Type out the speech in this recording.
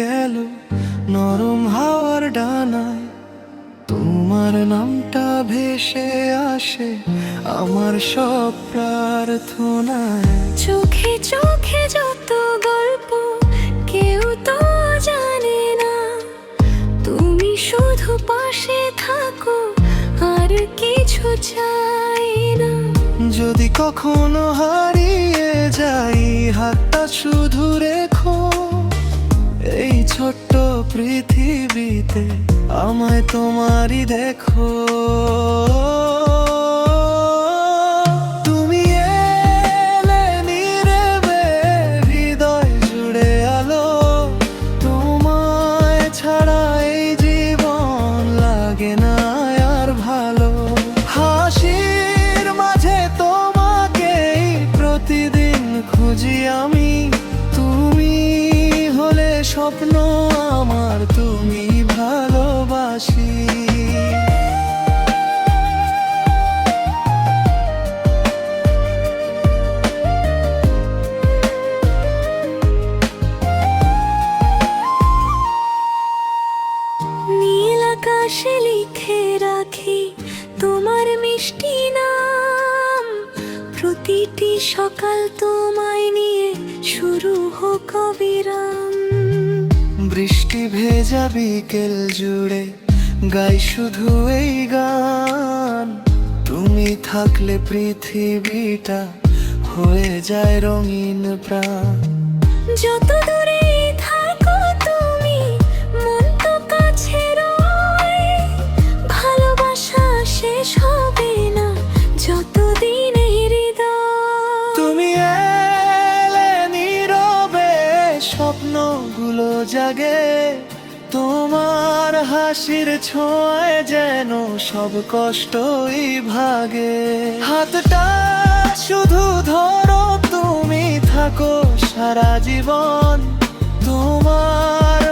গেল নরম হাওয়ার ডানায়। তোমার নামটা ভেসে আসে আমার সব প্রার্থনায়। চোখে চোখে যত গল্প কেউ তো জানে না, তুমি শুধু পাশে থাকো আর কিছু চাই না। যদি কখনো হারিয়ে যাই হাতটা শুধু রেখো, এই ছোট্ট পৃথিবীতে আমায় তোমারই দেখো। তুমি এলে নীরবে হৃদয় জুড়ে আলো, তোমায় ছাড়া এই জীবন লাগে না আর ভালো। হাসির মাঝে তোমাকেই প্রতিদিন খুঁজি আমি, তুমি হলে স্বপ্ন আমার, তুমি ভালোবাসি। নীল আকাশে লিখে রাখি তোমার মিষ্টি নাম, প্রতিটি সকাল তোমায় নিয়ে শুরু হোক অবিরাম। বৃষ্টি ভেজা বিকেল জুড়ে গাই শুধু এই গান, তুমি থাকলে পৃথিবীটা হয়ে যায় রঙিন প্রাণ। যত দূরে থাকো তুমি মন তো কাছে রয়, ভালোবাসা শেষ হবে না যতদিন এই হৃদয়। তুমি এলে নীরবে স্বপ্নগুলো জাগে, তোমার হাসির ছোঁয়ায় যেন সব কষ্টই ভাগে। হাতটা শুধু ধরো, তুমি থাকো সারা জীবন, তোমার